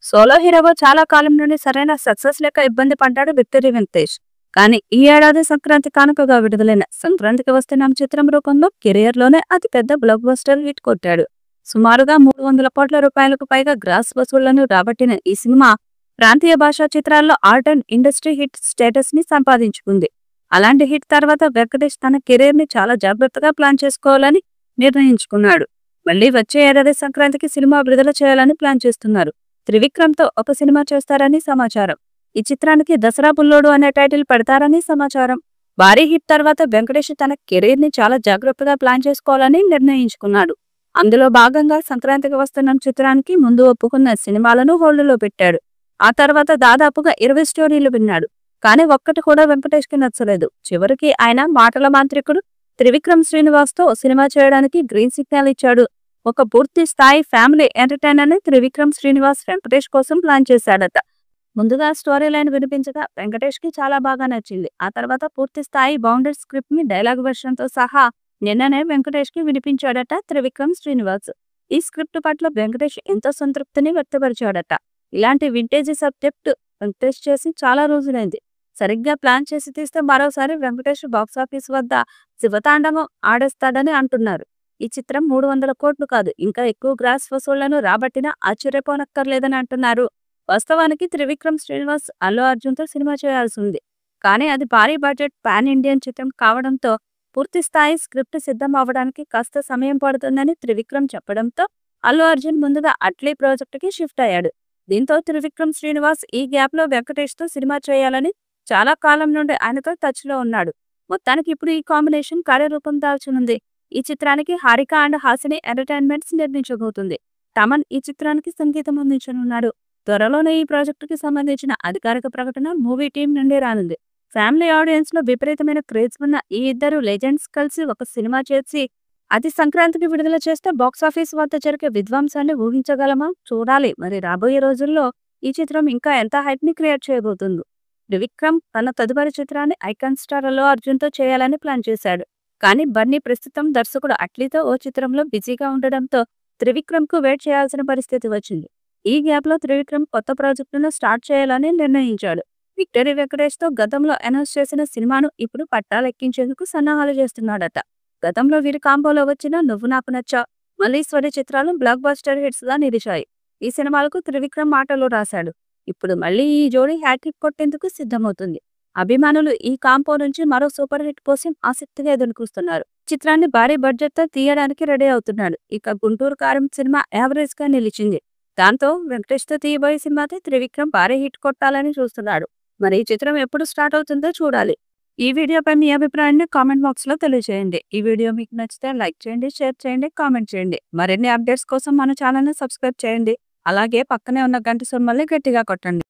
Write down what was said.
Solo హీరోగా చాలా కాలం నుండి సరైన సక్సెస్ లేక ఇబ్బంది పడ్డాడు విక్టరీ వెంకటేష్. కానీ ఈ ఏడాది సంక్రాంతి కానుకగా విడుదలైన సంక్రాంతికి వస్తున్న చిత్రం రూపంలో కెరియర్ లోనే అతి పెద్ద బ్లాక్ బస్టర్ హిట్ కొట్టాడు. సుమారుగా 300 కోట్ల రూపాయలకు పైగా గ్రాస్ వసూళ్లను రాబట్టిన ఈ సినిమా ప్రాంతీయ భాషా చిత్రాల్లో art and industry hit status ని సంపాదించుకుంది. అలాంటి హిట్ తర్వాత వెంకటేష్ తన కెరీర్ ని చాలా జాగ్రత్తగా ప్లాన్ చేసుకోవాలని నిర్ణయించుకున్నాడు. మళ్లీ వచ్చే ఏడాది సంక్రాంతికి సినిమా విడుదల చేయాలని ప్లాన్ చేస్తున్నారు. త్రివిక్రమ్ తో ఒక సినిమా చేస్తారని సమాచారం. ఈ చిత్రానికి దసరా బుల్లోడు అనే టైటిల్ పెడతారని సమాచారం. భారీ హిట్ తర్వాత వెంకటేష్ తన కెరీర్ ని చాలా జాగ్రత్తగా ప్లాన్ చేసుకోవాలని నిర్ణయించుకున్నాడు. అందులో భాగంగా సంక్రాంతికి వస్తున్న చిత్రానికి ముందు ఒప్పుకున్న సినిమాలను హోల్డ్లో పెట్టాడు. ఆ తర్వాత దాదాపుగా 20 స్టోరీలు విన్నాడు. కానీ ఒక్కటి కూడా వెంకటేష్ కి నచ్చలేదు. చివరికి ఆయన మాటల మాంత్రికుడు త్రివిక్రమ్ శ్రీనివాస్ తో సినిమా చేయడానికి గ్రీన్ సిగ్నల్ ఇచ్చాడు. ఒక పూర్తి స్థాయి ఫ్యామిలీ ఎంటర్టైనర్ ని త్రివిక్రమ్ శ్రీనివాస్ వెంకటేష్ కోసం ప్లాన్ చేశాడట. ముందుగా స్టోరీ లైన్ వినిపించగా వెంకటేష్ కి చాలా బాగా నచ్చింది. ఆ తర్వాత పూర్తి స్థాయి బౌండెడ్ స్క్రిప్ట్ ని డైలాగ్ వెర్షన్ తో సహా నిన్ననే వెంకటేష్ కి వినిపించాడట త్రివిక్రమ్ శ్రీనివాస్. ఈ స్క్రిప్ట్ పట్ల వెంకటేష్ ఎంతో సంతృప్తిని వ్యక్తపరిచాడట. ఇలాంటి వింటేజీ సబ్జెక్ట్ వెంకటేష్ చేసి చాలా రోజులైంది. సరిగ్గా ప్లాన్ చేసి తీస్తే మరోసారి వెంకటేష్ బాక్సాఫీస్ వద్ద శివతాండవం ఆడేస్తాడని అంటున్నారు. ఈ చిత్రం 300 కోట్లు కాదు, ఇంకా ఎక్కువ గ్రాస్ వసూళ్లను రాబట్టినా ఆశ్చర్యపోనక్కర్లేదని అంటున్నారు. వాస్తవానికి త్రివిక్రమ్ శ్రీనివాస్ అల్లు అర్జున్ తో సినిమా చేయాల్సి ఉంది. కానీ అది భారీ బడ్జెట్ పాన్ ఇండియన్ చిత్రం కావడంతో పూర్తి స్థాయి స్క్రిప్ట్ సిద్ధం అవ్వడానికి కాస్త సమయం పడుతుందని త్రివిక్రమ్ చెప్పడంతో అల్లు అర్జున్ ముందుగా అట్లీ ప్రాజెక్టుకి షిఫ్ట్ అయ్యాడు. దీంతో త్రివిక్రమ్ శ్రీనివాస్ ఈ గ్యాప్ లో వెంకటేష్ తో సినిమా చేయాలని చాలా కాలం నుండి ఆయనతో టచ్ లో ఉన్నాడు. మొత్తానికి ఇప్పుడు ఈ కాంబినేషన్ కార్యరూపం దాల్చనుంది. ఈ చిత్రానికి హారిక అండ్ హాసిని ఎంటర్టైన్మెంట్స్ నిర్మించబోతుంది. తమన్ ఈ చిత్రానికి సంగీతం అందించనున్నాడు. త్వరలోనే ఈ ప్రాజెక్టుకి సంబంధించిన అధికారిక ప్రకటన మూవీ టీం నుండి రానుంది. ఫ్యామిలీ ఆడియన్స్ లో విపరీతమైన క్రేజ్ ఉన్న ఈ ఇద్దరు లెజెండ్స్ కలిసి ఒక సినిమా చేసి అది సంక్రాంతికి విడుదల చేస్తే బాక్సాఫీస్ వద్ద జరిగే విధ్వంసాన్ని ఊహించగలమా? చూడాలి. మరి రాబోయే రోజుల్లో ఈ చిత్రం ఇంకా ఎంత హైప్ ని క్రియేట్ చేయబోతుందో. త్రివిక్రమ్ తన తదుపరి చిత్రాన్ని ఐకాన్ స్టార్ అల్లు అర్జున్ తో చేయాలని ప్లాన్ చేశాడు. కానీ బన్నీ ప్రస్తుతం దర్శకుడు అట్లీతో ఓ చిత్రంలో బిజీగా ఉండడంతో త్రివిక్రమ్ కు వెయిట్ చేయాల్సిన పరిస్థితి వచ్చింది. ఈ గ్యాప్ లో త్రివిక్రమ్ కొత్త ప్రాజెక్టును స్టార్ట్ చేయాలని నిర్ణయించాడు. విక్టరీ వెంకటేష్ తో గతంలో అనౌన్స్ చేసిన సినిమాను ఇప్పుడు పట్టాలెక్కించేందుకు సన్నాహాలు చేస్తున్నాడట. గతంలో వీరి కాంబోలో వచ్చిన నువ్వు నాకు నచ్చా, మల్లీశ్వరి చిత్రాలు బ్లాక్ బస్టర్ హిట్స్ గా నిలిచాయి. ఈ సినిమాలకు త్రివిక్రమ్ మాటలు రాశాడు. ఇప్పుడు మళ్ళీ ఈ జోడీ హ్యాట్రిక్ కొట్టేందుకు సిద్ధమవుతుంది. అభిమానులు ఈ కాంపో నుంచి మరో సూపర్ హిట్ కోసం ఆసక్తిగా ఎదురుచూస్తున్నారు. చిత్రాన్ని భారీ బడ్జెట్ తో తీయడానికి రెడీ అవుతున్నాడు. ఇక గుంటూరు కారం సినిమా యావరేజ్ గా నిలిచింది. దాంతో వెంకటేష్ తో తీయబోయే సినిమాతో త్రివిక్రమ్ భారీ హిట్ కొట్టాలని చూస్తున్నాడు. మరి ఈ చిత్రం ఎప్పుడు స్టార్ట్ అవుతుందో చూడాలి. ఈ వీడియోపై మీ అభిప్రాయాన్ని కామెంట్ బాక్స్ లో తెలియజేయండి. ఈ వీడియో మీకు నచ్చితే లైక్ చేయండి, షేర్ చేయండి, కామెంట్ చేయండి. మరిన్ని అప్డేట్స్ కోసం మన ఛానల్ ని సబ్స్క్రైబ్ చేయండి. అలాగే పక్కనే ఉన్న గంట సింబల్ని గట్టిగా కొట్టండి.